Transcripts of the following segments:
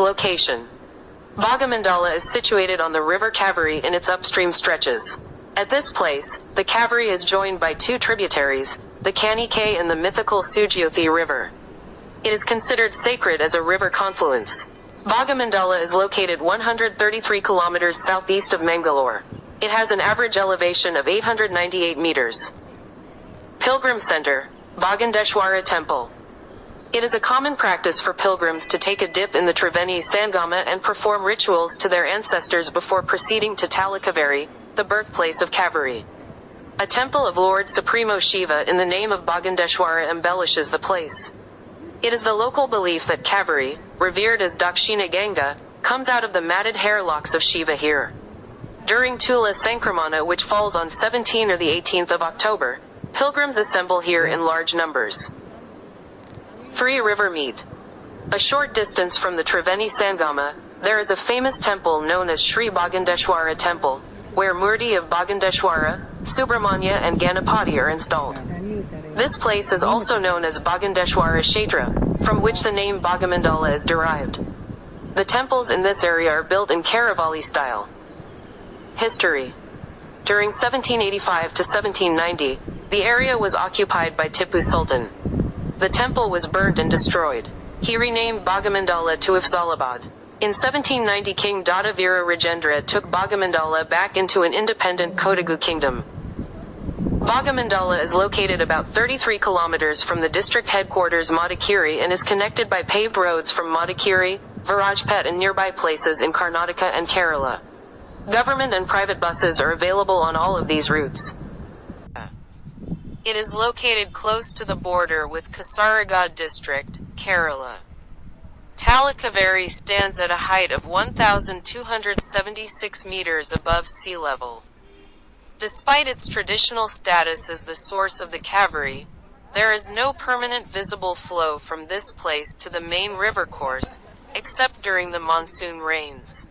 Location. Baga mandala is situated on the river Cauvery in its upstream stretches. At this place, the Cauvery is joined by two tributaries, the Kanike and the mythical Sujyothi River. It is considered sacred as a river confluence. Baga mandala is located 133 kilometers southeast of Mangalore. It has an average elevation of 898 meters. Pilgrim Center, Bhagandeshwara Temple. It is a common practice for pilgrims to take a dip in the Triveni Sangama and perform rituals to their ancestors before proceeding to Tala, the birthplace of Cauvery. A temple of Lord Supremo Shiva in the name of Bhagandeshwara embellishes the place. It is the local belief that Cauvery, revered as Dakshina Ganga, comes out of the matted hair locks of Shiva here. During Tula Sankramana, which falls on 17 or the 18th of October, pilgrims assemble here in large numbers. Free River Meet. A short distance from the Triveni Sangama, there is a famous temple known as Sri Bhagandeshwara Temple, where Murti of Bhagandeshwara, Subramanya and Ganapati are installed. This place is also known as Bhagandeshwara Kshetra, from which the name Bagamandala is derived. The temples in this area are built in Karavali style. History. During 1785 to 1790, the area was occupied by Tipu Sultan. The temple was burnt and destroyed. He renamed Bagamandala to Ifzalabad. In 1790, King Dada Veera Rajendra took Bagamandala back into an independent Kodagu kingdom. Bagamandala is located about 33 kilometers from the district headquarters Madikeri and is connected by paved roads from Madikeri, Virajpet and nearby places in Karnataka and Kerala. Government and private buses are available on all of these routes. It is located close to the border with Kasaragod district, Kerala. Tala Cauvery stands at a height of 1,276 meters above sea level. Despite its traditional status as the source of the Cauvery, there is no permanent visible flow from this place to the main river course, except during the monsoon rains.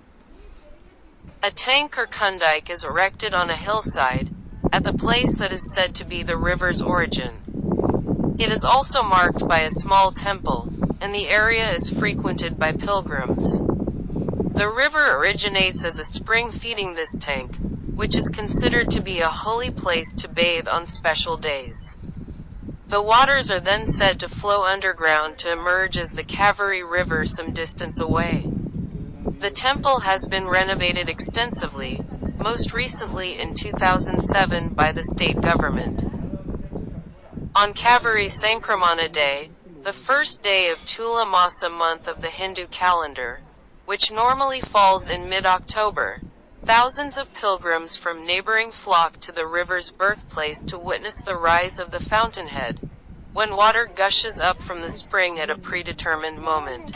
A tank or kundike is erected on a hillside, at the place that is said to be the river's origin. It is also marked by a small temple, and the area is frequented by pilgrims. The river originates as a spring feeding this tank, which is considered to be a holy place to bathe on special days. The waters are then said to flow underground to emerge as the Cauvery River some distance away. The temple has been renovated extensively, most recently in 2007 by the state government. On Cauvery Sankramana Day, the first day of Tula Masa month of the Hindu calendar, which normally falls in mid-October, thousands of pilgrims from neighboring flock to the river's birthplace to witness the rise of the fountainhead, when water gushes up from the spring at a predetermined moment.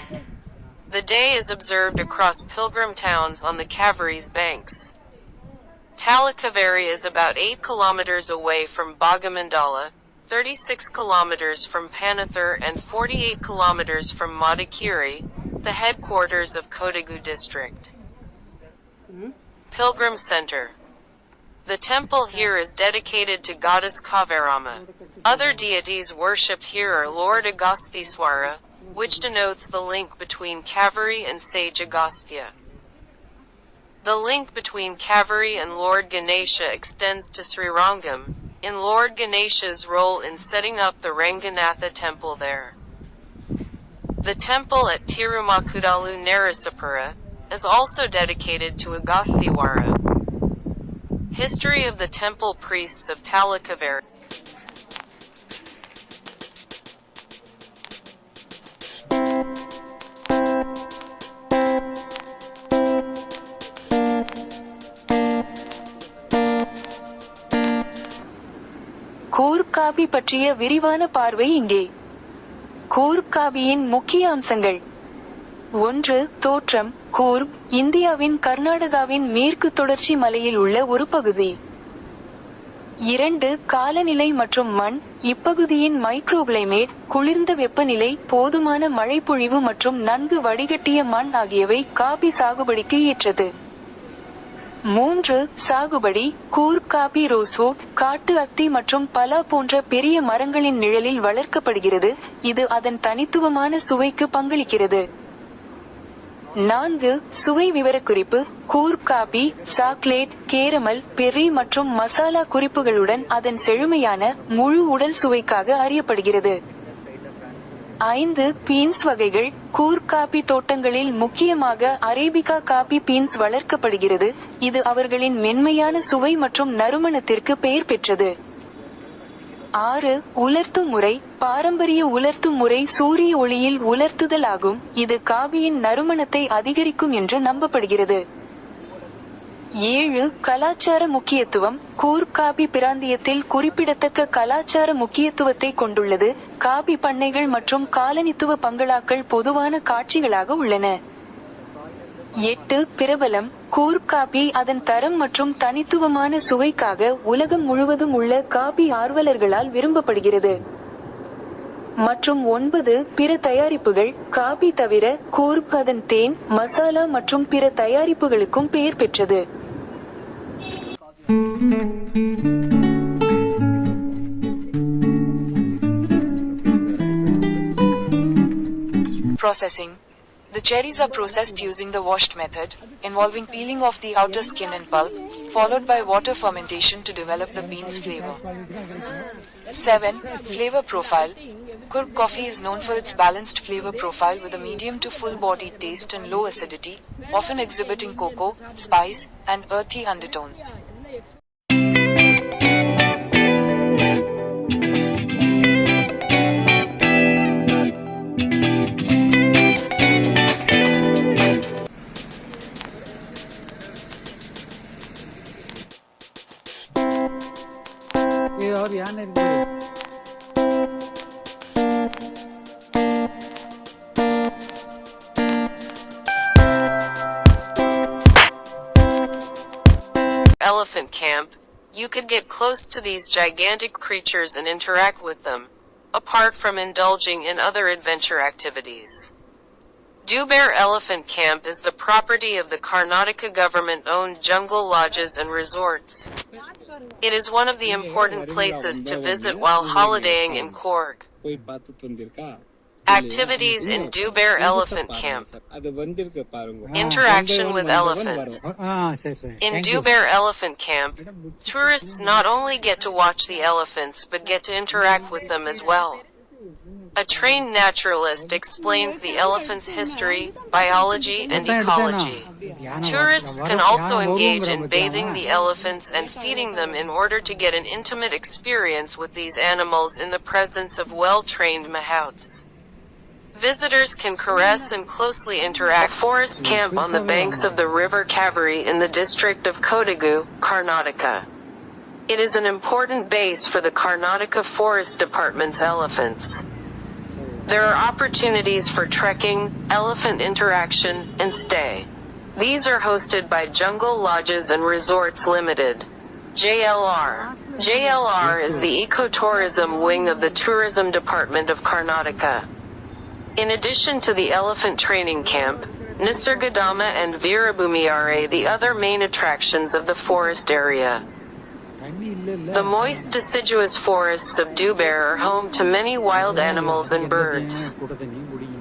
The day is observed across pilgrim towns on the Cauvery's banks. Tala Cauvery is about 8 kilometers away from Bagamandala, 36 kilometers from Panathur and 48 kilometers from Madikeri, the headquarters of Kodagu district. Pilgrim Center. The temple here is dedicated to goddess Kavarama. Other deities worshipped here are Lord Agasthiswara, which denotes the link between Cauvery and Sage Agastya. The link between Cauvery and Lord Ganesha extends to Srirangam, in Lord Ganesha's role in setting up the Ranganatha temple there. The temple at Tirumakudalu Narasapura is also dedicated to Agasthiwara. History of the temple priests of Tala Cauvery. Coorg coffee பற்றிய விரிவான பார்வை இங்கே. கூர்க் காபியின் முக்கிய அம்சங்கள். 1. தோற்றம். கூர்க் இந்தியாவின் கர்நாடகாவின் மேற்கு தொடர்ச்சி மலையில் உள்ள ஒரு பகுதி. 2. காலநிலை மற்றும் மண். இப்பகுதியின் மைக்ரோகிளைமேட், குளிர்ந்த வெப்பநிலை, போதுமான மழைப்பொழிவு மற்றும் நன்கு வடிகட்டிய மண் ஆகியவை காபி சாகுபடிக்கு ஏற்றது. 3. சாகுபடி. கூர்க் காபி ரோஸ்வுட், காட்டு அத்தி மற்றும் பலா போன்ற பெரிய மரங்களின் நிழலில் வளர்க்கப்படுகிறது, இது அதன் தனித்துவமான சுவைக்கு பங்களிக்கிறது. 4 சுவை விவரக்குறிப்பு. Coorg coffee chocolate, caramel, berry மற்றும் மசாலா குறிப்புகளுடன் அதன் செழுமையான முழு உடல் சுவைக்காக அறியப்படுகிறது. 5 பீன்ஸ் வகைகள். கூர்க் காபி தோட்டங்களில் முக்கியமாக அரேபிகா காபி பீன்ஸ் வளர்க்கப்படுகிறது, இது அவர்களின் மென்மையான சுவை மற்றும் நறுமணத்திற்கு பெயர் பெற்றது. 6 உலர்த்தும் முறை. பாரம்பரிய உலர்த்தும் முறை சூரிய ஒளியில் உலர்த்துதல் ஆகும், இது காபியின் நறுமணத்தை அதிகரிக்கும் என்று நம்பப்படுகிறது. 7 கலாச்சார முக்கியத்துவம். கூர்க் காபி பிராந்தியத்தில் குறிப்பிடத்தக்க கலாச்சார முக்கியத்துவத்தை கொண்டுள்ளது, காபி பண்ணைகள் மற்றும் காலனித்துவ பங்களாக்கள் பொதுவான காட்சிகளாக உள்ளன. 8 பிரபலம். கூர்க் காபி அதன் தரம் மற்றும் தனித்துவமான சுவைக்காக உலகம் முழுவதும் உள்ள காபி ஆர்வலர்களால் விரும்பப்படுகிறது. மற்றும் 9 பிற தயாரிப்புகள். காபி தவிர கூர்க் அதன் தேன், மசாலா மற்றும் பிற தயாரிப்புகளுக்கும் பெயர் பெற்றது. Processing. The cherries are processed using the washed method, involving peeling off the outer skin and pulp, followed by water fermentation to develop the bean's flavor. 7. Flavor profile. Kurk coffee is known for its balanced flavor profile with a medium to full-bodied taste and low acidity, often exhibiting cocoa, spice, and earthy undertones. Elephant camp. You could get close to these gigantic creatures and interact with them, apart from indulging in other adventure activities. Dubara Elephant Camp is the property of the Karnataka government-owned jungle lodges and resorts. It is one of the important places to visit while holidaying in Coorg. Activities in Dubara Elephant Camp. Interaction with elephants. In Dubara Elephant Camp, tourists not only get to watch the elephants but get to interact with them as well. A trained naturalist explains the elephant's history, biology, and ecology. Tourists can also engage in bathing the elephants and feeding them in order to get an intimate experience with these animals in the presence of well-trained mahouts. Visitors can caress and closely interact. Forest camp on the banks of the river Cauvery in the district of Kodagu, Karnataka. It is an important base for the Karnataka Forest Department's elephants. There are opportunities for trekking, elephant interaction, and stay. These are hosted by Jungle Lodges and Resorts Limited. JLR. JLR is the ecotourism wing of the Tourism Department of Karnataka. In addition to the elephant training camp, Nisargadama and Veerabhumi are the other main attractions of the forest area. The moist deciduous forests of Dubara are home to many wild animals and birds.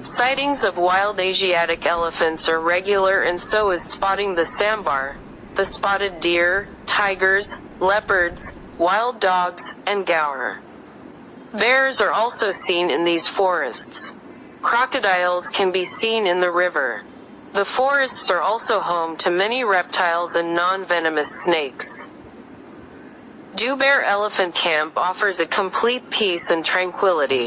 Sightings of wild Asiatic elephants are regular, and so is spotting the sambar, the spotted deer, tigers, leopards, wild dogs, and gaur. Bears are also seen in these forests. Crocodiles can be seen in the river. The forests are also home to many reptiles and non-venomous snakes. Dubara Elephant Camp offers a complete peace and tranquility.